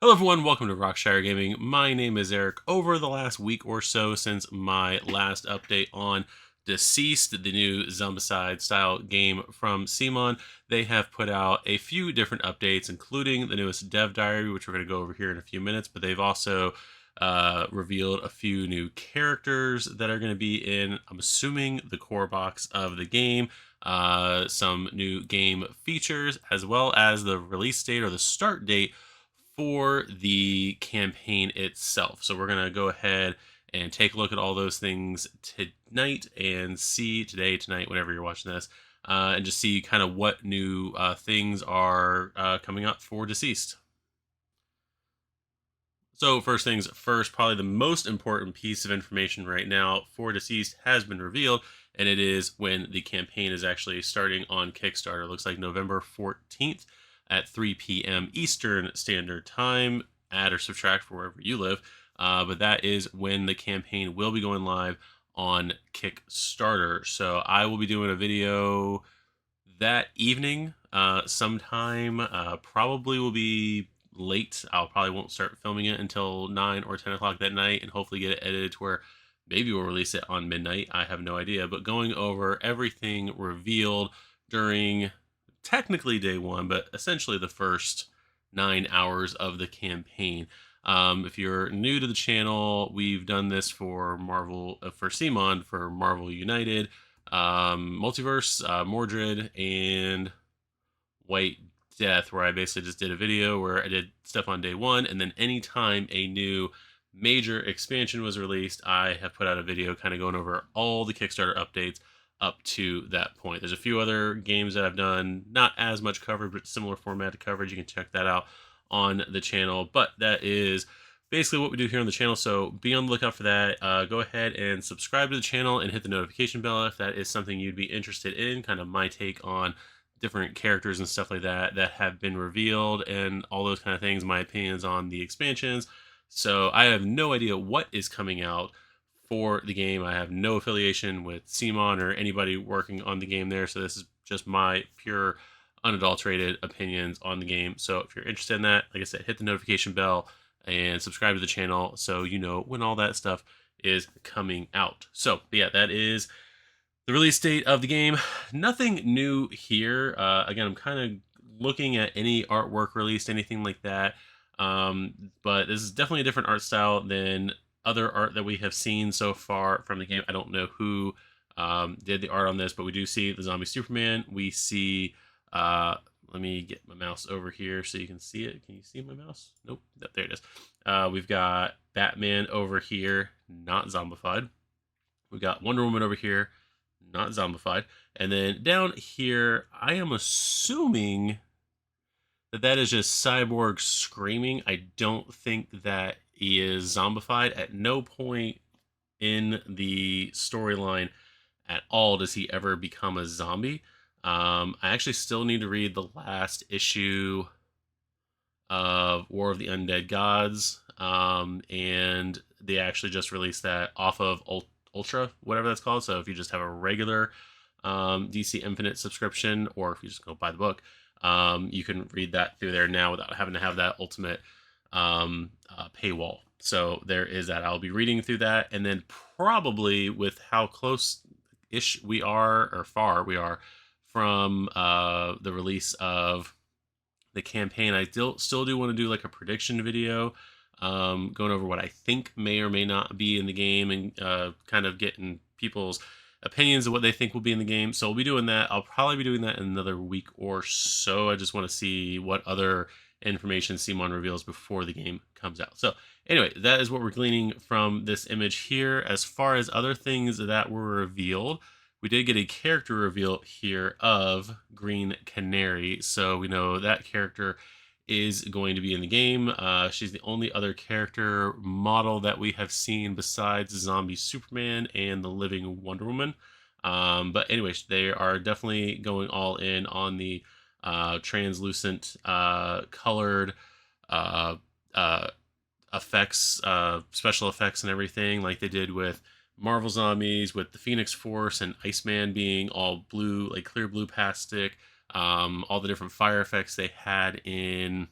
Hello everyone, welcome to Rockshire Gaming. My name is Eric. Over the last week or so since my last update on DCeased, the new Zombicide style game from CMON, they have put out a few different updates, including the newest dev diary, which we're going to go over here in a few minutes, but they've also revealed a few new characters that are going to be in, I'm assuming, the core box of the game. Some new game features, as well as the release date or the start date for the campaign itself. So we're going to go ahead and take a look at all those things tonight and see tonight, whenever you're watching this, and just see kind of what new things are coming up for DCeased. So first things first, probably the most important piece of information right now for DCeased has been revealed, and it is when the campaign is actually starting on Kickstarter. It looks like November 14th at 3 p.m. Eastern Standard Time. Add or subtract for wherever you live. But that is when the campaign will be going live on Kickstarter. So I will be doing a video that evening sometime. Probably will be late. I'll probably won't start filming it until 9 or 10 o'clock that night, and hopefully get it edited to where maybe we'll release it on midnight. I have no idea. But going over everything revealed during technically day one, but essentially the first 9 hours of the campaign. If you're new to the channel, we've done this for Marvel, for CMON, for Marvel United, Multiverse, Mordred, and White Death, where I basically just did a video where I did stuff on day one, and then anytime a new major expansion was released, I have put out a video kind of going over all the Kickstarter updates up to that point. There's a few other games that I've done, not as much coverage, but similar format to coverage. You can check that out on the channel. But that is basically what we do here on the channel. So be on the lookout for that. Go ahead and subscribe to the channel and hit the notification bell if that is something you'd be interested in. Kind of my take on different characters and stuff like that that have been revealed and all those kind of things. My opinions on the expansions. So I have no idea what is coming out for the game. I have no affiliation with CMON or anybody working on the game there, so this is just my pure, unadulterated opinions on the game. So if you're interested in that, like I said, hit the notification bell and subscribe to the channel so you know when all that stuff is coming out. So yeah, that is the release date of the game. Nothing new here. Again, I'm kind of looking at any artwork released, anything like that. But this is definitely a different art style than other art that we have seen so far from the game. I don't know who did the art on this, but we do see the zombie Superman. We see, let me get my mouse over here so you can see it. Can you see my mouse? Nope. There it is. We've got Batman over here, not zombified. We've got Wonder Woman over here, not zombified. And then down here, I am assuming that is just Cyborg screaming. I don't think that he is zombified. At no point in the storyline at all does he ever become a zombie. I actually still need to read the last issue of War of the Undead Gods, and they actually just released that off of Ultra, whatever that's called. So if you just have a regular DC Infinite subscription, or if you just go buy the book, you can read that through there now without having to have that ultimate paywall. So there is that. I'll be reading through that, and then probably with how close-ish we are, or far we are from the release of the campaign, I still do want to do like a prediction video, going over what I think may or may not be in the game, and kind of getting people's opinions of what they think will be in the game. So we'll be doing that. I'll probably be doing that in another week or so. I just want to see what other information CMON reveals before the game comes out. So anyway, that is what we're gleaning from this image here. As far as other things that were revealed, we did get a character reveal here of Green Canary. So we know that character is going to be in the game. She's the only other character model that we have seen besides Zombie Superman and the Living Wonder Woman. But anyways, they are definitely going all in on the translucent, colored effects, special effects and everything, like they did with Marvel Zombies, with the Phoenix Force and Iceman being all blue, like clear blue plastic. All the different fire effects they had in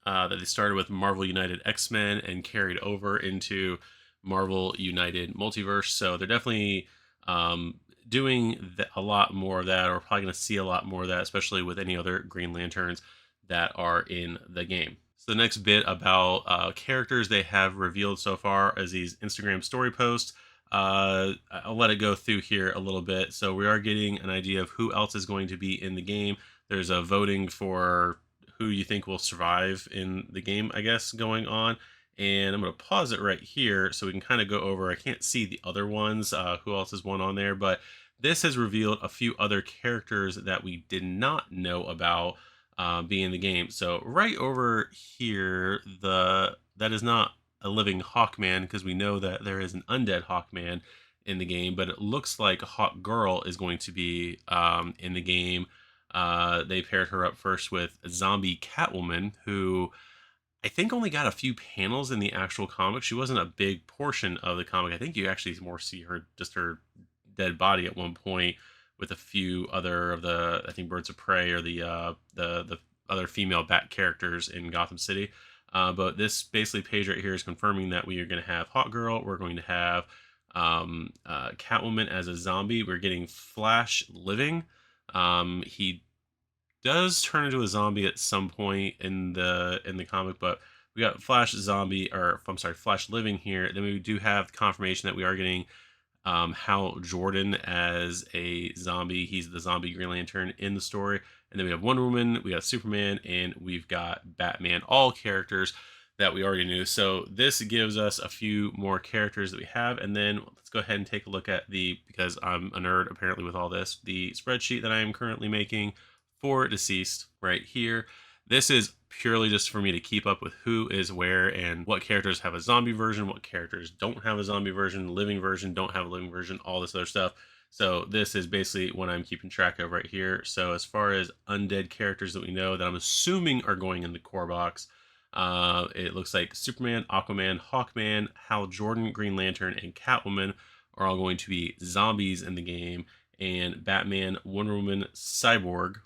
that they started with Marvel United X-Men and carried over into Marvel United Multiverse. So they're definitely doing a lot more of that, or probably going to see a lot more of that, especially with any other Green Lanterns that are in the game. So the next bit about characters they have revealed so far is these Instagram story posts. I'll let it go through here a little bit. So we are getting an idea of who else is going to be in the game. There's a voting for who you think will survive in the game, I guess, going on. And I'm going to pause it right here so we can kind of go over. I can't see the other ones, who else is one on there, but this has revealed a few other characters that we did not know about being in the game. So right over here, that is not a living Hawkman, because we know that there is an undead Hawkman in the game, but it looks like Hawk Girl is going to be in the game. They paired her up first with zombie Catwoman, who I think only got a few panels in the actual comic. She wasn't a big portion of the comic. I think you actually more see her, just her dead body at one point, with a few other of the, I think, Birds of Prey, or the other female Bat characters in Gotham City. But this basically page right here is confirming that we are going to have Hawk Girl. We're going to have Catwoman as a zombie. We're getting Flash living. He does turn into a zombie at some point in the comic, but we got Flash zombie, or I'm sorry, Flash living here. Then we do have confirmation that we are getting Hal Jordan as a zombie. He's the zombie Green Lantern in the story. And then we have Wonder Woman, we got Superman, and we've got Batman, all characters that we already knew. So this gives us a few more characters that we have. And then let's go ahead and take a look at because I'm a nerd apparently with all this, the spreadsheet that I am currently making for DCeased right here. This is purely just for me to keep up with who is where and what characters have a zombie version, what characters don't have a zombie version, living version, don't have a living version, all this other stuff. So this is basically what I'm keeping track of right here. So as far as undead characters that we know that I'm assuming are going in the core box, it looks like Superman, Aquaman, Hawkman, Hal Jordan, Green Lantern, and Catwoman are all going to be zombies in the game. And Batman, Wonder Woman, Cyborg,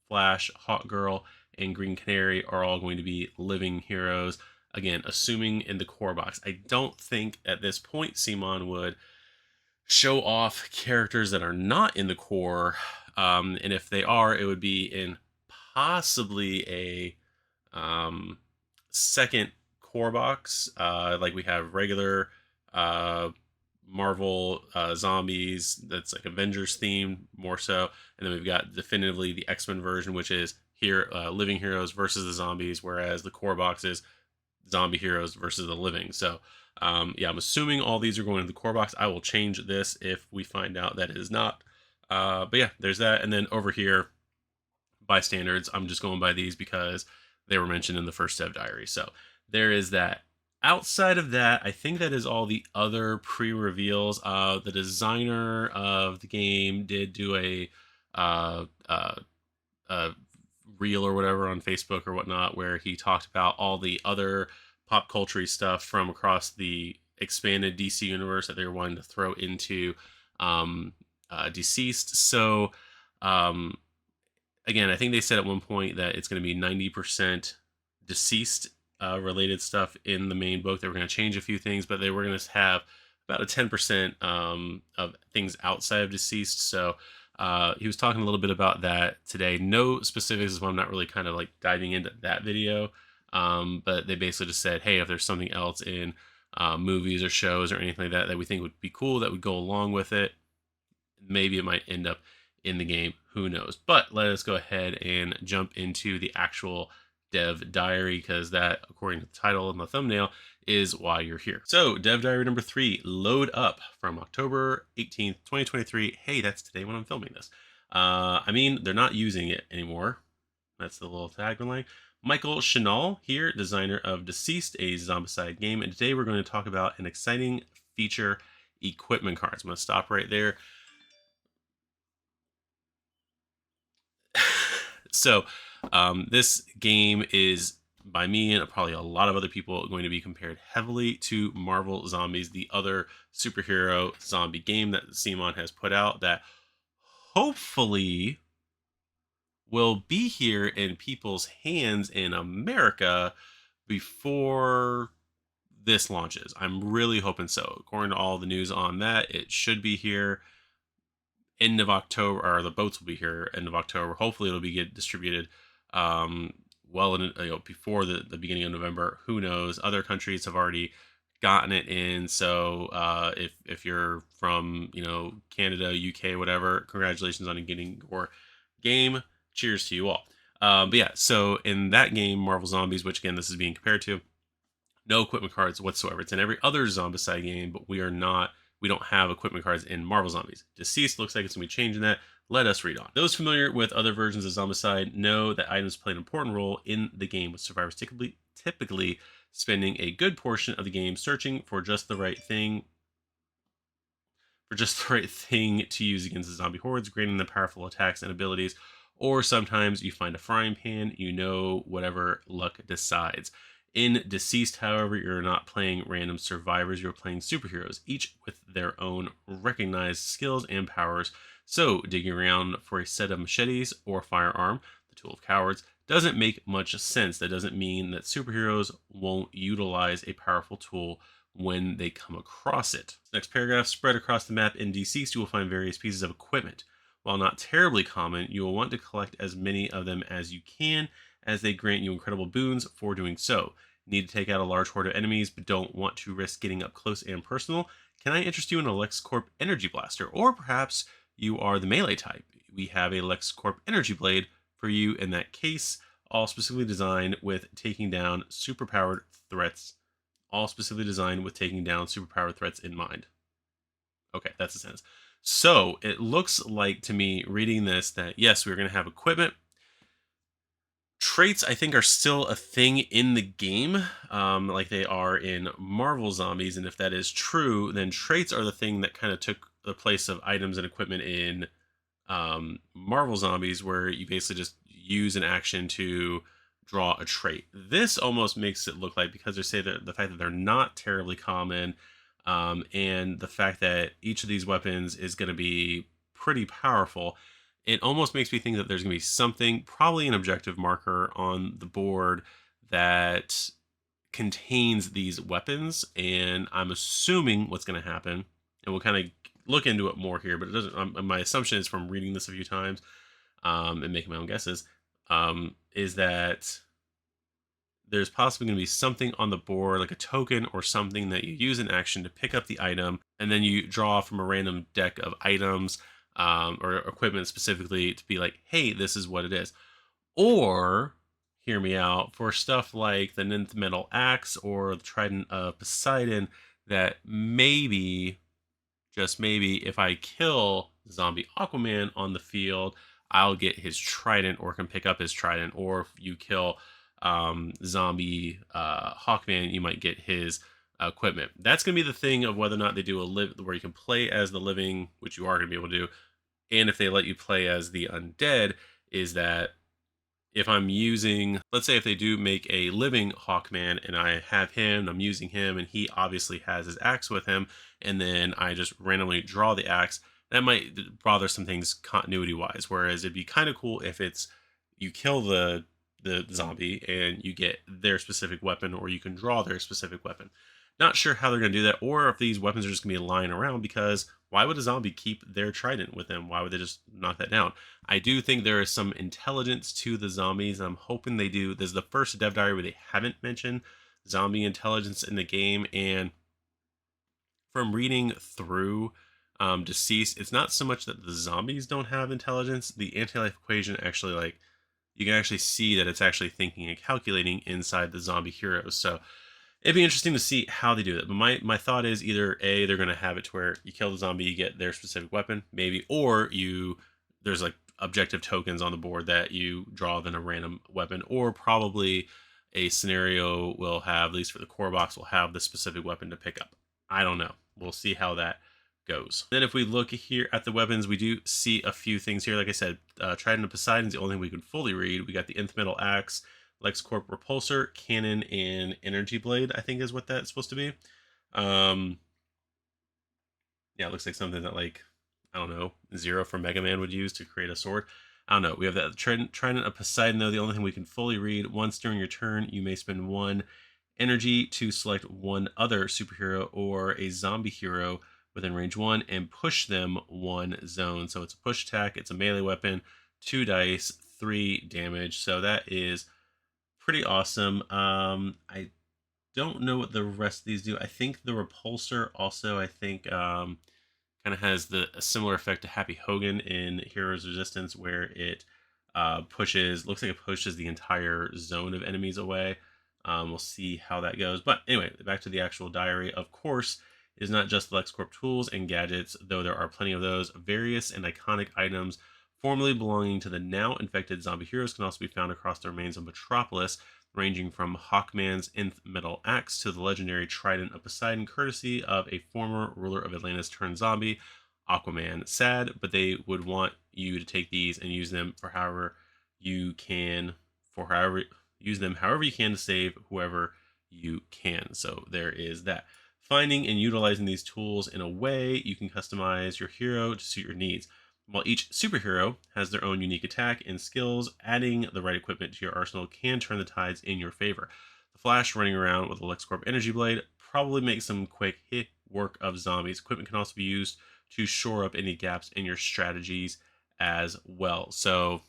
Flash, Hawk Girl, and Green Canary are all going to be living heroes. Again, assuming in the core box. I don't think at this point CMON would show off characters that are not in the core. And if they are, it would be in possibly a second core box. Like we have regular Marvel zombies that's like Avengers themed more so, and then we've got definitively the X-Men version, which is here living heroes versus the zombies, whereas the core box is zombie heroes versus the living. So yeah, I'm assuming all these are going to the core box. I will change this if we find out that it is not. But yeah, there's that. And then over here, by standards, I'm just going by these because they were mentioned in the first Dev Diary. So there is that. Outside of that, I think that is all the other pre-reveals. The designer of the game did do a reel or whatever on Facebook or whatnot, where he talked about all the other pop culture stuff from across the expanded DC universe that they were wanting to throw into DCeased. So again, I think they said at one point that it's going to be 90% DCeased related stuff in the main book. They were going to change a few things, but they were going to have about a 10% of things outside of DCeased. So he was talking a little bit about that today. No specifics, is why I'm not really kind of like diving into that video. But they basically just said, hey, if there's something else in movies or shows or anything like that that we think would be cool that would go along with it, maybe it might end up in the game. Who knows? But let us go ahead and jump into the actual Dev Diary, because that, according to the title and the thumbnail, is why you're here. So Dev Diary number 3, load up, from October 18th, 2023. Hey, that's today when I'm filming this. I mean, they're not using it anymore. That's the little tagline. Michael Chanel here, designer of DCeased, a zombicide game. And today we're going to talk about an exciting feature, equipment cards. I'm going to stop right there. So this game is, by me and probably a lot of other people, going to be compared heavily to Marvel Zombies, the other superhero zombie game that CMON has put out, that hopefully will be here in people's hands in America before this launches. I'm really hoping so. According to all the news on that, it should be here end of October, or the boats will be here end of October. Hopefully, it'll be get distributed um, well in before the beginning of November. Who knows? Other countries have already gotten it in. So if you're from Canada, UK, whatever, congratulations on getting your game. Cheers to you all. But yeah, so in that game, Marvel Zombies, which again this is being compared to, no equipment cards whatsoever. It's in every other Zombicide game, but we don't have equipment cards in Marvel Zombies. DCeased looks like it's going to be changing that. Let us read on. Those familiar with other versions of Zombicide know that items play an important role in the game, with survivors typically spending a good portion of the game searching for just the right thing to use against the zombie hordes, granting them powerful attacks and abilities. Or sometimes you find a frying pan, whatever luck decides. In DCeased, however, you're not playing random survivors, you're playing superheroes, each with their own recognized skills and powers. So, digging around for a set of machetes or firearm, the tool of cowards, doesn't make much sense. That doesn't mean that superheroes won't utilize a powerful tool when they come across it. Next paragraph, spread across the map in DCeased, you will find various pieces of equipment. While not terribly common, you will want to collect as many of them as you can, as they grant you incredible boons for doing so. Need to take out a large horde of enemies, but don't want to risk getting up close and personal? Can I interest you in a LexCorp Energy Blaster? Or perhaps you are the melee type. We have a LexCorp Energy Blade for you in that case, all specifically designed with taking down superpowered threats in mind. Okay, that's the sense. So it looks like to me, reading this, that yes, we're going to have equipment. Traits, I think, are still a thing in the game, like they are in Marvel Zombies. And if that is true, then traits are the thing that kind of took the place of items and equipment in Marvel Zombies, where you basically just use an action to draw a trait. This almost makes it look like, because they say that the fact that they're not terribly common, and the fact that each of these weapons is going to be pretty powerful, it almost makes me think that there's going to be something, probably an objective marker on the board, that contains these weapons. And I'm assuming what's going to happen, and we'll kind of look into it more here, but it doesn't. My assumption is, from reading this a few times and making my own guesses, is that there's possibly going to be something on the board, like a token or something that you use in action to pick up the item, and then you draw from a random deck of items or equipment specifically to be like, hey, this is what it is. Or, hear me out, for stuff like the Ninth Metal Axe or the Trident of Poseidon, that maybe, just maybe, if I kill zombie Aquaman on the field, I'll get his trident or can pick up his trident. Or if you kill zombie Hawkman, you might get his equipment. That's going to be the thing of whether or not they do where you can play as the living, which you are going to be able to do, and if they let you play as the undead, is that if I'm using, let's say if they do make a living Hawkman and I have him, I'm using him, and he obviously has his axe with him, and then I just randomly draw the axe, that might bother some things continuity wise. Whereas it'd be kind of cool if it's, you kill the zombie and you get their specific weapon, or you can draw their specific weapon. Not sure how they're going to do that, or if these weapons are just going to be lying around, because why would a zombie keep their trident with them? Why would they just knock that down? I do think there is some intelligence to the zombies. I'm hoping they do. This is the first dev diary where they haven't mentioned zombie intelligence in the game, and from reading through DCeased, it's not so much that the zombies don't have intelligence. The anti-life equation actually, like, you can actually see that it's actually thinking and calculating inside the zombie heroes. So it'd be interesting to see how they do that. But my thought is, either A, they're going to have it to where you kill the zombie, you get their specific weapon, maybe, or there's like objective tokens on the board that you draw then a random weapon, or probably a scenario will have, at least for the core box, will have the specific weapon to pick up. I don't know. We'll see how that goes. Then if we look here at the weapons, we do see a few things here. Like I said, Trident of Poseidon is the only thing we can fully read. We got the Nth Metal Axe, LexCorp Repulsor, Cannon, and Energy Blade, I think is what that's supposed to be. Yeah, it looks like something that, like, I don't know, Zero from Mega Man would use to create a sword. I don't know. We have that Trident of Poseidon, though. The only thing we can fully read: once during your turn, you may spend 1 energy to select one other superhero or a zombie hero within range 1 and push them 1 zone. So it's a push attack. It's a melee weapon, 2 dice, 3 damage. So that is pretty awesome. I don't know what the rest of these do. I think the repulsor also, I think, kind of has a similar effect to Happy Hogan in Heroes Resistance, where it looks like it pushes the entire zone of enemies away. We'll see how that goes. But anyway, back to the actual diary. Of course, it is not just LexCorp tools and gadgets, though there are plenty of those. Various and iconic items formerly belonging to the now infected zombie heroes can also be found across the remains of Metropolis, ranging from Hawkman's nth metal axe to the legendary Trident of Poseidon, courtesy of a former ruler of Atlantis turned zombie, Aquaman. Sad, but they would want you to take these and use them for however you can, use them however you can to save whoever you can. So there is that. Finding and utilizing these tools in a way you can customize your hero to suit your needs. While each superhero has their own unique attack and skills, adding the right equipment to your arsenal can turn the tides in your favor. The Flash running around with a LexCorp Energy Blade probably makes some quick hit work of zombies. Equipment can also be used to shore up any gaps in your strategies as well. So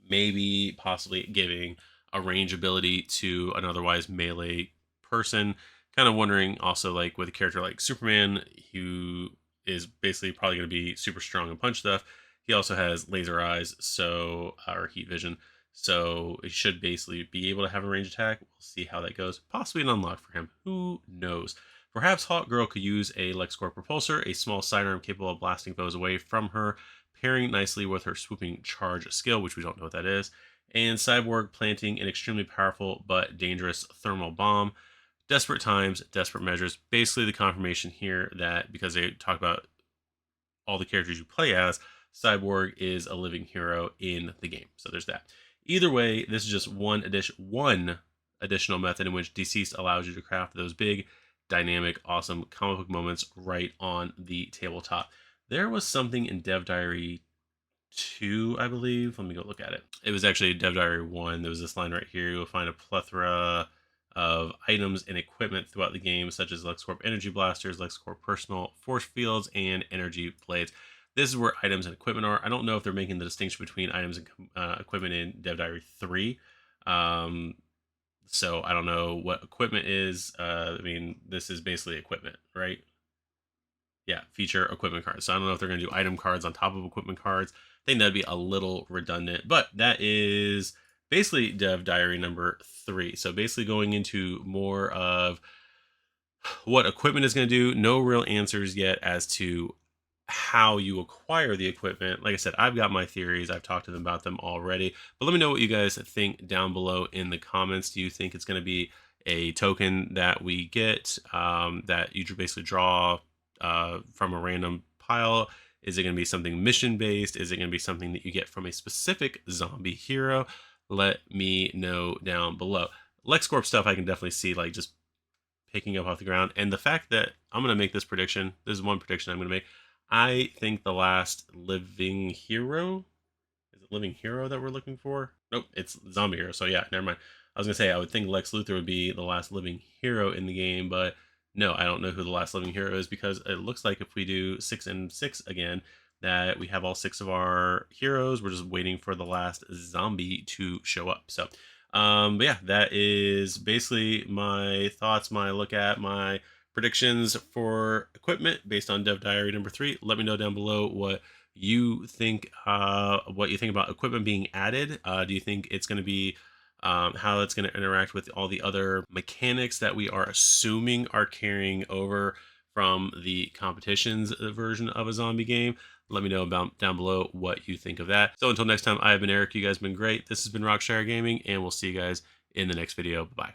maybe possibly giving a range ability to an otherwise melee person. Kind of wondering also, like with a character like Superman, who is basically probably going to be super strong and punch stuff. He also has laser eyes, so or heat vision, so he should basically be able to have a range attack. We'll see how that goes. Possibly an unlock for him. Who knows? Perhaps Hawk Girl could use a LexCorp Propulsor, a small sidearm capable of blasting foes away from her, pairing nicely with her swooping charge skill, which we don't know what that is, and Cyborg planting an extremely powerful but dangerous thermal bomb. Desperate times, desperate measures. Basically, the confirmation here that because they talk about all the characters you play as, Cyborg is a living hero in the game. So there's that. Either way, this is just one additional method in which DCeased allows you to craft those big, dynamic, awesome comic book moments right on the tabletop. There was something in Dev Diary 2, I believe. Let me go look at it. It was actually Dev Diary 1. There was this line right here. You'll find a plethora of items and equipment throughout the game, such as LexCorp Energy Blasters, LexCorp Personal Force Fields, and Energy Blades. This is where items and equipment are. I don't know if they're making the distinction between items and equipment in Dev Diary 3. So I don't know what equipment is. I mean, this is basically equipment, right? Yeah, feature equipment cards. So I don't know if they're going to do item cards on top of equipment cards. I think that'd be a little redundant, but that is basically Dev Diary number 3. So basically going into more of what equipment is going to do. No real answers yet as to how you acquire the equipment. Like I said, I've got my theories. I've talked to them about them already. But let me know what you guys think down below in the comments. Do you think it's going to be a token that we get that you basically draw from a random pile? Is it going to be something mission based? Is it going to be something that you get from a specific zombie hero? Let me know down below. LexCorp stuff I can definitely see like just picking up off the ground. And the fact that I'm going to make this prediction, this is one prediction I'm going to make. I think the last living hero, is it living hero that we're looking for? Nope, it's zombie hero. So yeah, never mind. I was going to say, I would think Lex Luthor would be the last living hero in the game, but no, I don't know who the last living hero is, because it looks like if we do 6 and 6 again, that we have all 6 of our heroes. We're just waiting for the last zombie to show up. So, but yeah, that is basically my thoughts, my look at my predictions for equipment based on Dev Diary number 3. Let me know down below what you think about equipment being added. Do you think it's going to be how it's going to interact with all the other mechanics that we are assuming are carrying over from the competition's version of a zombie game? Let me know about down below what you think of that. So until next time, I have been Eric. You guys have been great. This has been Rockshire Gaming, and we'll see you guys in the next video. Bye-bye.